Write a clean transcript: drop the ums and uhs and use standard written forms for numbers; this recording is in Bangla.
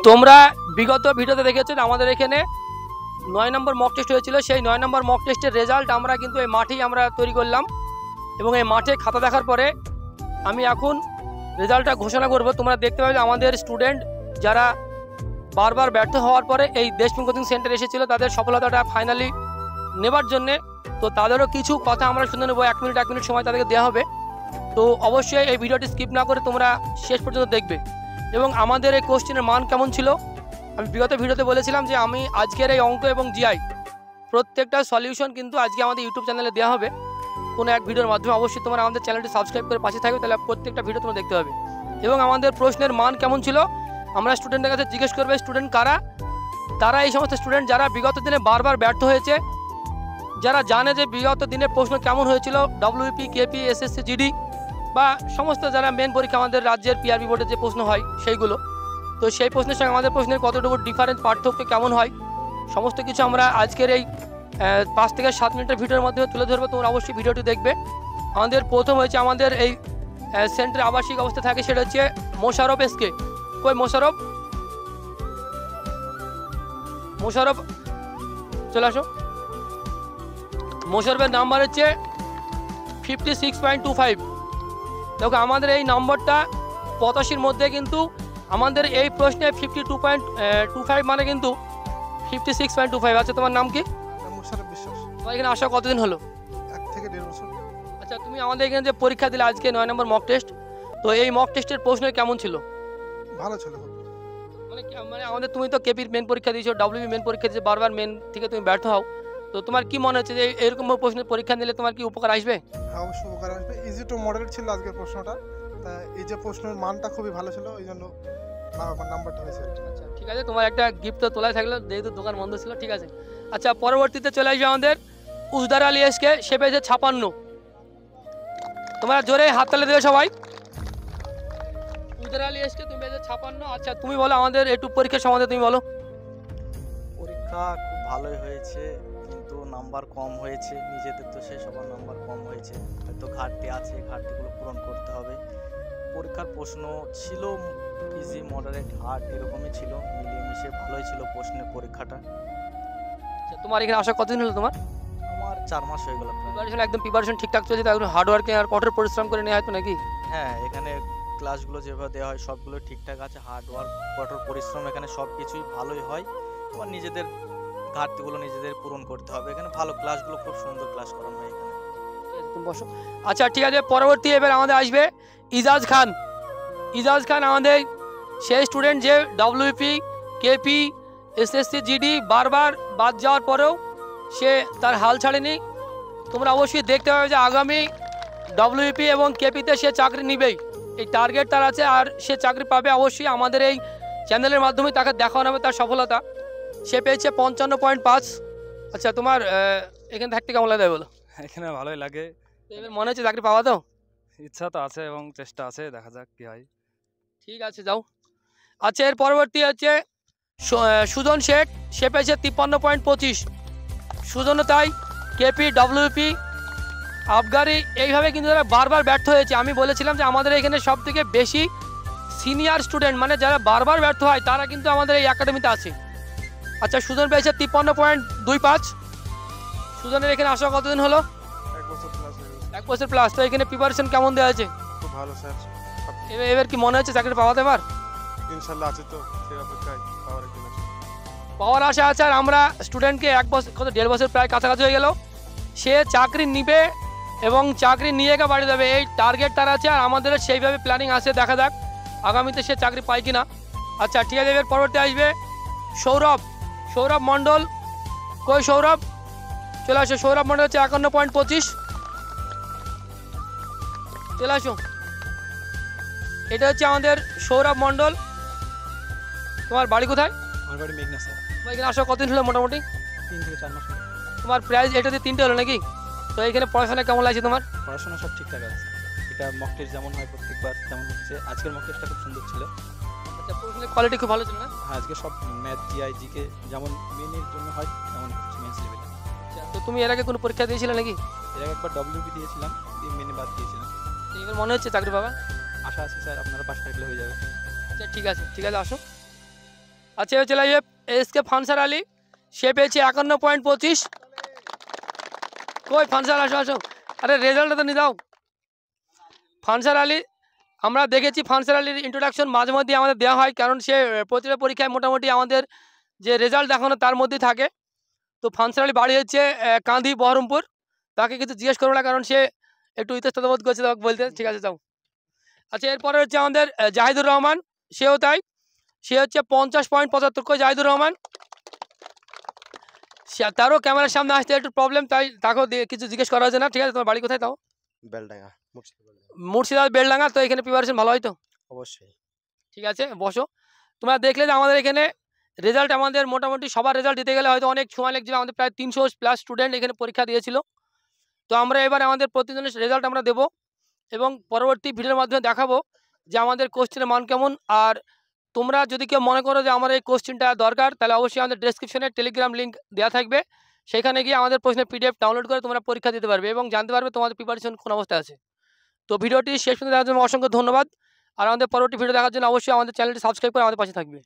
তোমরা বিগত ভিডিওতে দেখেছো আমাদের এখানে 9 নম্বর মক টেস্ট হয়েছিল। সেই 9 নম্বর মক টেস্টের রেজাল্ট আমরা কিন্তু এই মাঠেই আমরা তৈরি করলাম এবং এই মাঠে খাতা দেখার পরে আমি এখন রেজাল্টটা ঘোষণা করব। তোমরা দেখতে পাবে আমাদের স্টুডেন্ট যারা বারবার ব্যর্থ হওয়ার পরে এই দেশপ্রেম কোচিং সেন্টার এসেছিল তাদের সফলতাটা ফাইনালি নেবার জন্যে, তো তাদেরও কিছু কথা আমরা শুনে নেবো। 1 মিনিট সময় তাদেরকে দেওয়া হবে। তো অবশ্যই এই ভিডিওটি স্কিপ না করে তোমরা শেষ পর্যন্ত দেখবে। এবং আমাদের এই কোশ্চেনের মান কেমন ছিল আমি বিগত ভিডিওতে বলেছিলাম যে আমি আজকের এই অঙ্ক এবং জিআই প্রত্যেকটা সলিউশন কিন্তু আজকে আমাদের ইউটিউব চ্যানেলে দেওয়া হবে কোনো এক ভিডিওর মাধ্যমে। অবশ্যই তোমরা আমাদের চ্যানেলটি সাবস্ক্রাইব করে পাশে থাকবে, তাহলে প্রত্যেকটা ভিডিও তোমরা দেখতে হবে। এবং আমাদের প্রশ্নের মান কেমন ছিল আমরা স্টুডেন্টের কাছে জিজ্ঞেস করবে। স্টুডেন্ট কারা? তারা এই সমস্ত স্টুডেন্ট যারা বিগত দিনে বারবার ব্যর্থ হয়েছে, যারা জানে যে বিগত দিনের প্রশ্ন কেমন হয়েছিল ডব্লিউপি, কেপি, এসএসসি, জিডি বা সমস্ত যারা মেন পরীক্ষা আমাদের রাজ্যের পিআরবি বোর্ডের যে প্রশ্ন হয় সেইগুলো, তো সেই প্রশ্নের সঙ্গে আমাদের প্রশ্নের কতটুকু ডিফারেন্স পার্থক্য কেমন হয় সমস্ত কিছু আমরা আজকের এই 5 থেকে 7 মিনিটের ভিডিওর মাধ্যমে তুলে ধরবো। তোমরা অবশ্যই ভিডিওটি দেখবে। আমাদের প্রথম হয়েছে আমাদের এই সেন্টারে আবাসিক অবস্থা থাকে, সেটা হচ্ছে মোশারফ এসকে। কই মোশারফ? মোশারফ চলে আসো। মোশারফের নাম্বার হচ্ছে 56.25। দেখো আমাদের এই নম্বরটা 85-র মধ্যে, কিন্তু আমাদের এই প্রশ্নে 52.25 মানে কিন্তু 56.25। আচ্ছা তোমার নাম কি? মোশারফ বিশ্বাস। তোমার এখানে আসা কতদিন হলো? 1 থেকে 1.5 বছর। আচ্ছা তুমি আমাদের এখানে যে পরীক্ষা দিলে আজকে 9 নম্বর মক টেস্ট, তো এই মক টেস্টের প্রশ্ন কেমন ছিল? ভালো ছিল। মানে আমাদের তুমি তো কেপির মেন পরীক্ষা দিয়েছো, ডব্লিউবি মেন পরীক্ষা দিয়েছো, বারবার মেন থেকে তুমি ব্যর্থ হও, তো তোমার কি মনে হচ্ছে যে এরকম প্রশ্নের পরীক্ষা নিলে তোমার কি উপকার আসবে? হ্যাঁ অবশ্যই উপকার আসবে। ইজি টু মডারেট ছিল আজকের প্রশ্নটা, তা এই যে প্রশ্নের মানটা খুবই ভালো ছিল, এই জন্য নাম্বারটা হয়েছে। আচ্ছা ঠিক আছে, তোমার একটা গিফট তো তোলাই থাকলো যেহেতু দোকান বন্ধ ছিল। ঠিক আছে, আচ্ছা পরবর্তীতে চলে আসবে আমাদের উজদার আলী এসকে। সে পেয়েছে 56। তোমরা জোরে হাততালি দেবে সবাই। উজদার আলী এসকে তুমি পেয়েছে 56। আচ্ছা তুমি বলো আমাদের একটু পরীক্ষার সম্বন্ধে তুমি বলো। পরীক্ষা খুব ভালোই হয়েছে, কিন্তু নাম্বার কম হয়েছে। নিজেদের তো সেই সবার নাম্বার কম হয়েছে, হয়তো ঘাটতি আছে, ঘাটতিগুলো পূরণ করতে হবে। পরীক্ষার প্রশ্ন ছিল ইজি, মডারেট, হার্ড এরকমই ছিল, মিলিয়ে মিশে ভালোই ছিল প্রশ্নের পরীক্ষাটা। আচ্ছা তোমার এখানে আসা কতদিন হলো তোমার? আমার 4 মাস হয়ে গেল। প্রিপারেশন একদম প্রিপারেশন ঠিকঠাক চলছে তো? একদম হার্ড ওয়ার্কিং আর কঠোর পরিশ্রম করে নেওয়া হয়তো নাকি? হ্যাঁ, এখানে ক্লাসগুলো যেভাবে দেওয়া হয় সবগুলো ঠিকঠাক আছে। হার্ড ওয়ার্ক, কঠোর পরিশ্রম, এখানে সব কিছুই ভালোই হয়। তোমার নিজেদের ঘাটতিগুলো নিজেদের পূরণ করতে হবে। এখানে ভালো ক্লাসগুলো, খুব সুন্দর ক্লাস করানো হয় এখানে। তুমি বসো। আচ্ছা ঠিক আছে, পরবর্তী এবার আমাদের আসবে ইজাজ খান। ইজাজ খান আমাদের সেই স্টুডেন্ট যে ডব্লিউপি, কেপি, এসএসসি, জিডি বারবার বাদ যাওয়ার পরেও সে তার হাল ছাড়েনি। তোমরা অবশ্যই দেখতে পাবে যে আগামী ডব্লিউপি এবং কেপিতে সে চাকরি নিবেই, এই টার্গেট তার আছে, আর সে চাকরি পাবে। অবশ্যই আমাদের এই চ্যানেলের মাধ্যমে তাকে দেখানো হবে তার সফলতা। সে পেয়েছে 55.5। আচ্ছা তোমার এখানে থাকতে কেমন লাগে বলো? এখানে ভালোই লাগে। এবার মনে হচ্ছে চাকরি পাওয়া তো? ইচ্ছা তো আছে এবং চেষ্টা আছে, দেখা যাক কি হয়। ঠিক আছে যাও। আচ্ছা এর পরবর্তী হচ্ছে সুজন শেখ। সে পেয়েছে 53.25। সুজনও তাই, কেপি, ডব্লিউপি, আবগারি এইভাবে কিন্তু তারা বারবার ব্যর্থ হয়েছে। আমি বলেছিলাম যে আমাদের এখানে সব থেকে বেশি সিনিয়র স্টুডেন্ট মানে যারা বারবার ব্যর্থ হয় তারা কিন্তু আমাদের এই একাডেমিতে আছে। আচ্ছা সুজন পেয়েছে 53.25। সুজনের এখানে আসা কতদিন হলো? 1 বছর প্লাস হয়ে গেছে। 1 বছর প্লাস। তো এখানে প্রিপারেশন কেমন দেওয়া আছে? খুব ভালো স্যার। এবার কি মনে হচ্ছে চাকরি পাওয়াতে এবার? ইনশাআল্লাহ আছে, তো সেই অপেক্ষায় পাওয়ার একদিন আছে। পাওয়ার আশা আছে। আর আমরা স্টুডেন্টকে 1 বছর, কত 1.5 বছর প্রায় কাছাকাছি হয়ে গেল, সে চাকরি নিবে এবং চাকরি নিয়ে গিয়ে বাড়ি যাবে, এই টার্গেট তার আছে। আর আমাদের সেইভাবে প্ল্যানিং আছে, দেখা যাক আগামীতে সে চাকরি পায় কিনা। আচ্ছা ঠিক আছে, এবার পরবর্তী আসবে সৌরভ। সৌরভ মণ্ডল। কই সৌরভ? চলে আসো। সৌরভ মণ্ডল হচ্ছে 51.25। চলে আসো। এটা হচ্ছে আমাদের সৌরভ মণ্ডল। তোমার বাড়ি কোথায়? আমার বাড়ি মেঘনা স্যার। তোমার এখানে আসা কতদিন হলো মোটামুটি? 3 থেকে 4 মাস হলো। তোমার প্রাইস এটাতে 3টে হলো নাকি? তো এখানে পড়াশোনা কেমন লাগছে তোমার? পড়াশোনা সব ঠিকঠাক আছে। এটা মক টেস্ট যেমন হয় প্রত্যেকবার তেমন হচ্ছে। আজকের মক টেস্টটা খুব সুন্দর ছিল। আচ্ছা প্রশ্নের কোয়ালিটি খুব ভালো ছিল না? হ্যাঁ, আজকে সব ম্যাথ, জিআই, জিকে যেমন মেনের জন্য হয় তেমন হচ্ছে মেন্স লেভেলে। আচ্ছা তো তুমি এর আগে কোনো পরীক্ষা দিয়েছিলে নাকি? এর আগে একবার ডব্লিউবি দিয়েছিলাম, দিয়ে মেনে বাদ দিয়েছিলাম। তো এবার মনে হচ্ছে চাকরি পাবা? আশা আছে স্যার, আপনারা পাশে থাকলে হয়ে যাবে। আচ্ছা ঠিক আছে, ঠিক আছে আসো। আচ্ছা এবার চলে যাবে এসকে ফানসার আলী, সে পেয়েছে 51.25। কই ফানসার, আসো আসো, আরে রেজাল্টটা তো নিয়ে দাও। ফানসার আলী, আমরা দেখেছি ফানসার আলীর ইন্ট্রোডাকশন মাঝে মধ্যে আমাদের দেওয়া হয়, কারণ সে প্রতিটা পরীক্ষায় মোটামুটি আমাদের যে রেজাল্ট দেখানো তার মধ্যেই থাকে। তো ফানসার আলী বাড়ি হচ্ছে কাঁদি বহরমপুর, তাকে কিছু জিজ্ঞেস করবো না কারণ সে একটু ইতস্তত বোধ করছে তাকে বলতে। ঠিক আছে যাও। আচ্ছা এরপরে হচ্ছে আমাদের জাহিদুর রহমান, সেও তাই, সে হচ্ছে 50.75। কই জাহিদুর রহমান, তারও ক্যামেরার সামনে আসতে একটু প্রবলেম, তাই তাকেও কিছু জিজ্ঞেস করা হয়েছে না। ঠিক আছে, তোমার বাড়ি কোথায় তাও? বেলডাঙ্গা, মুর্শিদাবাদ বেলডাঙ্গা। তো এখানে প্রিপারেশন ভালো হয় তো? অবশ্যই। ঠিক আছে বসো। তোমরা দেখলে যে আমাদের এখানে রেজাল্ট, আমাদের মোটামুটি সবার রেজাল্ট দিতে গেলে হয়তো অনেক সময় লেগেছিল, আমাদের প্রায় 300+ স্টুডেন্ট এখানে পরীক্ষা দিয়েছিল। তো আমরা এবার আমাদের প্রতিদিনের রেজাল্ট আমরা দেবো এবং পরবর্তী ভিডিওর মাধ্যমে দেখাবো যে আমাদের কোশ্চেনের মান কেমন। আর তোমরা যদি কেউ মনে করো যে আমার এই কোশ্চেনটা দরকার, তাহলে অবশ্যই আমাদের ডেসক্রিপশনে টেলিগ্রাম লিঙ্ক দেওয়া থাকবে, সেখানে গিয়ে আমাদের প্রশ্নের PDF ডাউনলোড করে তোমরা পরীক্ষা দিতে পারবে এবং জানতে পারবে তোমাদের প্রিপারেশন কোন অবস্থায় আছে। তো ভিডিওটি শেষ পর্যন্ত দেখার জন্য অসংখ্য ধন্যবাদ। আর আমাদের পরবর্তী ভিডিও দেখার জন্য অবশ্যই আমাদের চ্যানেলটি সাবস্ক্রাইব করে আমাদের পাশে থাকবে।